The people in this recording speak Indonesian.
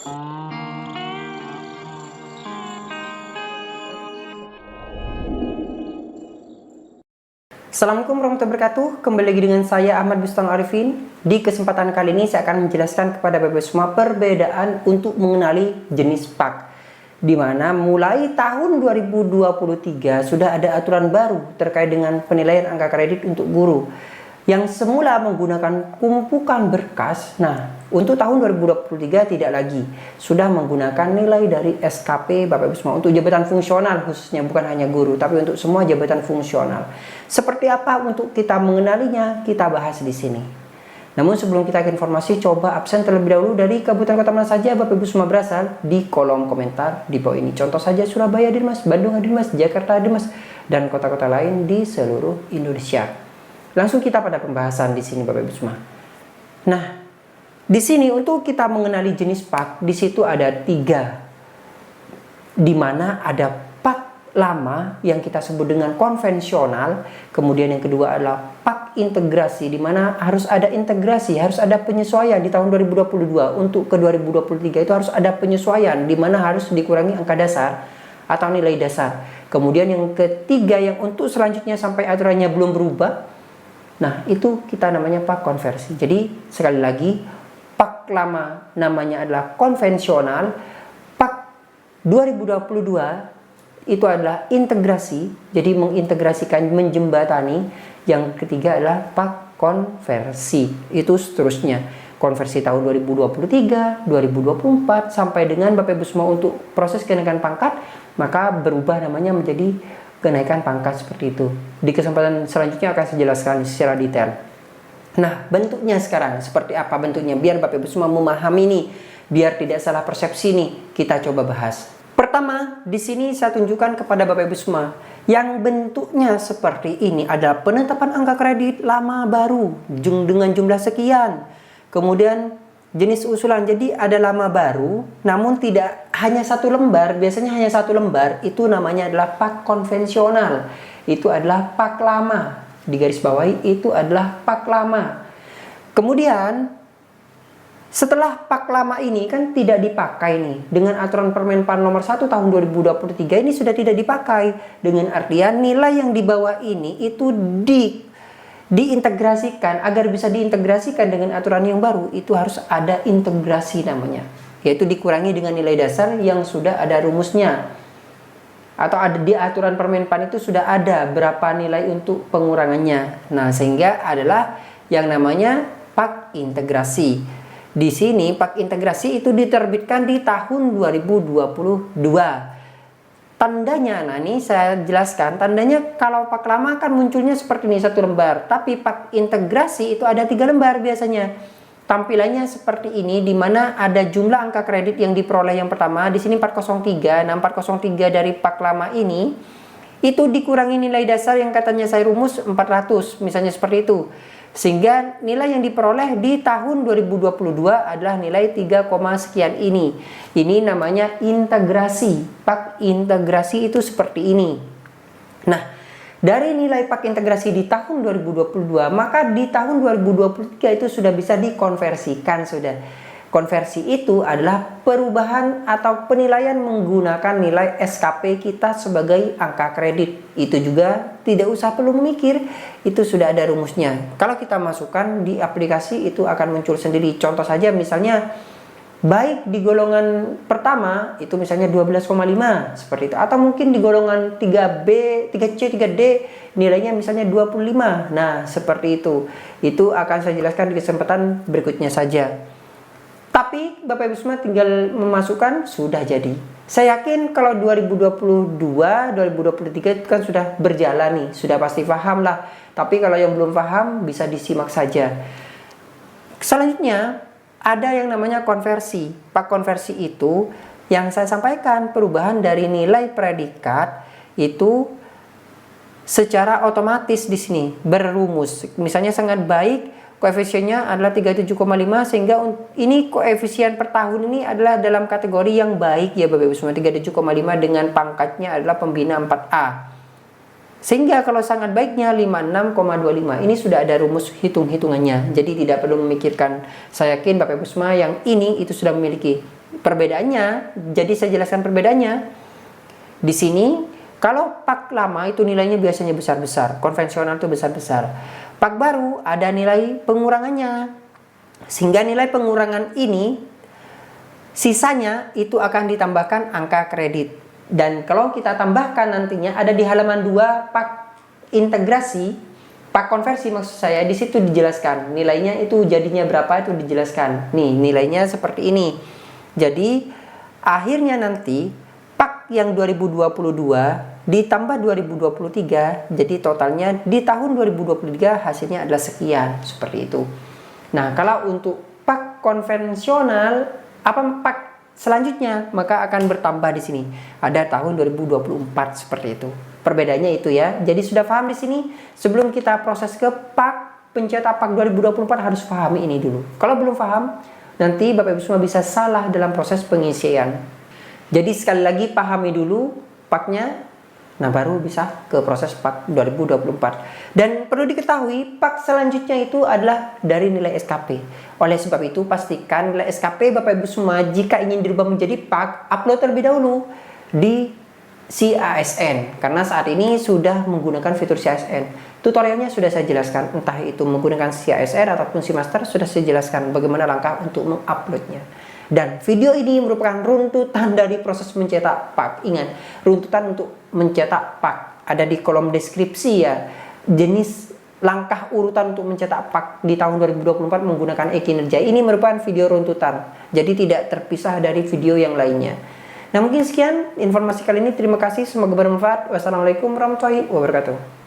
Assalamualaikum warahmatullahi wabarakatuh. Kembali lagi dengan saya Ahmad Bustami Arifin. Di kesempatan kali ini saya akan menjelaskan kepada Bapak semua perbedaan untuk mengenali jenis pak. Di mana mulai tahun 2023 sudah ada aturan baru terkait dengan penilaian angka kredit untuk guru. Yang semula menggunakan kumpukan berkas, nah untuk tahun 2023 tidak lagi, sudah menggunakan nilai dari SKP Bapak Ibu semua untuk jabatan fungsional khususnya, bukan hanya guru tapi untuk semua jabatan fungsional. Seperti apa untuk kita mengenalinya, kita bahas di sini. Namun sebelum kita ke informasi, coba absen terlebih dahulu dari kabupaten kota mana saja Bapak Ibu semua berasal di kolom komentar di bawah ini. Contoh saja Surabaya hadir Mas, Bandung hadir Mas, Jakarta hadir Mas, dan kota-kota lain di seluruh Indonesia. Langsung kita pada pembahasan di sini Bapak Ibu semua. Nah, di sini untuk kita mengenali jenis pak, di situ ada 3. Di mana ada pak lama yang kita sebut dengan konvensional, kemudian yang kedua adalah pak integrasi, di mana harus ada integrasi, harus ada penyesuaian di tahun 2022. Untuk ke 2023 itu harus ada penyesuaian, di mana harus dikurangi angka dasar atau nilai dasar. Kemudian yang ketiga yang untuk selanjutnya sampai aturannya belum berubah, nah itu kita namanya pak konversi. Jadi sekali lagi, pak lama namanya adalah konvensional, pak 2022 itu adalah integrasi, jadi mengintegrasikan, menjembatani. Yang ketiga adalah pak konversi. Itu seterusnya, konversi tahun 2023, 2024 sampai dengan Bapak Ibu semua untuk proses kenaikan pangkat, maka berubah namanya menjadi kenaikan pangkat seperti itu. Di kesempatan selanjutnya akan saya jelaskan secara detail. Nah, bentuknya sekarang seperti apa bentuknya, biar Bapak Ibu semua memahami nih, biar tidak salah persepsi nih, kita coba bahas. Pertama, di sini saya tunjukkan kepada Bapak Ibu semua yang bentuknya seperti ini ada penetapan angka kredit lama baru dengan jumlah sekian. Kemudian jenis usulan, jadi ada lama baru namun tidak hanya satu lembar, biasanya hanya satu lembar, itu namanya adalah pak konvensional. Itu adalah pak lama, di garis bawahi itu adalah pak lama. Kemudian setelah pak lama ini kan tidak dipakai nih, dengan aturan Permenpan nomor 1 tahun 2023 ini sudah tidak dipakai, dengan artian nilai yang di bawah ini itu diintegrasikan. Agar bisa diintegrasikan dengan aturan yang baru, itu harus ada integrasi namanya, yaitu dikurangi dengan nilai dasar yang sudah ada rumusnya, atau ada di aturan Permenpan itu sudah ada berapa nilai untuk pengurangannya. Nah, sehingga adalah yang namanya pak integrasi. Di sini pak integrasi itu diterbitkan di tahun 2022. Tandanya, nah ini saya jelaskan, tandanya kalau pak lama kan munculnya seperti ini, satu lembar, tapi pak integrasi itu ada 3 lembar biasanya. Tampilannya seperti ini, di mana ada jumlah angka kredit yang diperoleh yang pertama, di sini 403. Nah, 403 dari pak lama ini itu dikurangi nilai dasar yang katanya saya rumus 400, misalnya seperti itu. Sehingga nilai yang diperoleh di tahun 2022 adalah nilai 3, sekian ini. Ini namanya integrasi. Pak integrasi itu seperti ini. Nah, dari nilai pak integrasi di tahun 2022, maka di tahun 2023 itu sudah bisa dikonversikan sudah. Konversi itu adalah perubahan atau penilaian menggunakan nilai SKP kita sebagai angka kredit. Itu juga tidak usah perlu memikir, itu sudah ada rumusnya. Kalau kita masukkan di aplikasi itu akan muncul sendiri. Contoh saja misalnya, baik di golongan pertama itu misalnya 12,5 seperti itu, atau mungkin di golongan 3B, 3C, 3D nilainya misalnya 25. Nah, seperti itu. Itu akan saya jelaskan di kesempatan berikutnya saja. Tapi Bapak Ibu semua tinggal memasukkan, sudah jadi. Saya yakin kalau 2022, 2023 itu kan sudah berjalan nih, sudah pasti paham lah. Tapi kalau yang belum paham bisa disimak saja. Selanjutnya ada yang namanya konversi. Pak konversi itu yang saya sampaikan, perubahan dari nilai predikat itu secara otomatis di sini berumus. Misalnya sangat baik, koefisiennya adalah 37,5, sehingga ini koefisien per tahun ini adalah dalam kategori yang baik ya Bapak Ibu semua, 37,5 dengan pangkatnya adalah pembina 4A. Sehingga kalau sangat baiknya 56,25. Ini sudah ada rumus hitung-hitungannya. Jadi tidak perlu memikirkan. Saya yakin Bapak Ibu semua yang ini itu sudah memiliki Perbedaannya, jadi saya jelaskan perbedaannya. Di sini, kalau pak lama itu nilainya biasanya besar-besar, konvensional itu besar-besar. Pak baru ada nilai pengurangannya. Sehingga nilai pengurangan ini, sisanya itu akan ditambahkan angka kredit. Dan kalau kita tambahkan nantinya, ada di halaman 2 pak integrasi, pak konversi maksud saya, di situ dijelaskan. Nilainya itu jadinya berapa itu dijelaskan. Nih, nilainya seperti ini. Jadi, akhirnya nanti, pak yang 2022 ditambah 2023, jadi totalnya di tahun 2023 hasilnya adalah sekian, seperti itu. Nah, kalau untuk pak konvensional, apa pak selanjutnya, maka akan bertambah di sini. Ada tahun 2024 seperti itu. Perbedaannya itu ya. Jadi sudah paham di sini. Sebelum kita proses ke pak pencetak pak 2024 harus pahami ini dulu. Kalau belum paham, nanti Bapak Ibu semua bisa salah dalam proses pengisian. Jadi sekali lagi pahami dulu paknya. Nah, baru bisa ke proses pak 2024. Dan perlu diketahui, pak selanjutnya itu adalah dari nilai SKP. Oleh sebab itu, pastikan nilai SKP Bapak Ibu semua jika ingin dirubah menjadi pak, upload terlebih dahulu di CASN. Karena saat ini sudah menggunakan fitur CASN. Tutorialnya sudah saya jelaskan, entah itu menggunakan CASN ataupun CMaster, sudah saya jelaskan bagaimana langkah untuk menguploadnya. Dan video ini merupakan runtutan dari proses mencetak pak. Ingat, runtutan untuk mencetak pak ada di kolom deskripsi ya. Jenis langkah urutan untuk mencetak pak di tahun 2024 menggunakan e-kinerja. Ini merupakan video runtutan. Jadi tidak terpisah dari video yang lainnya. Nah, mungkin sekian informasi kali ini. Terima kasih, semoga bermanfaat. Wassalamualaikum warahmatullahi wabarakatuh.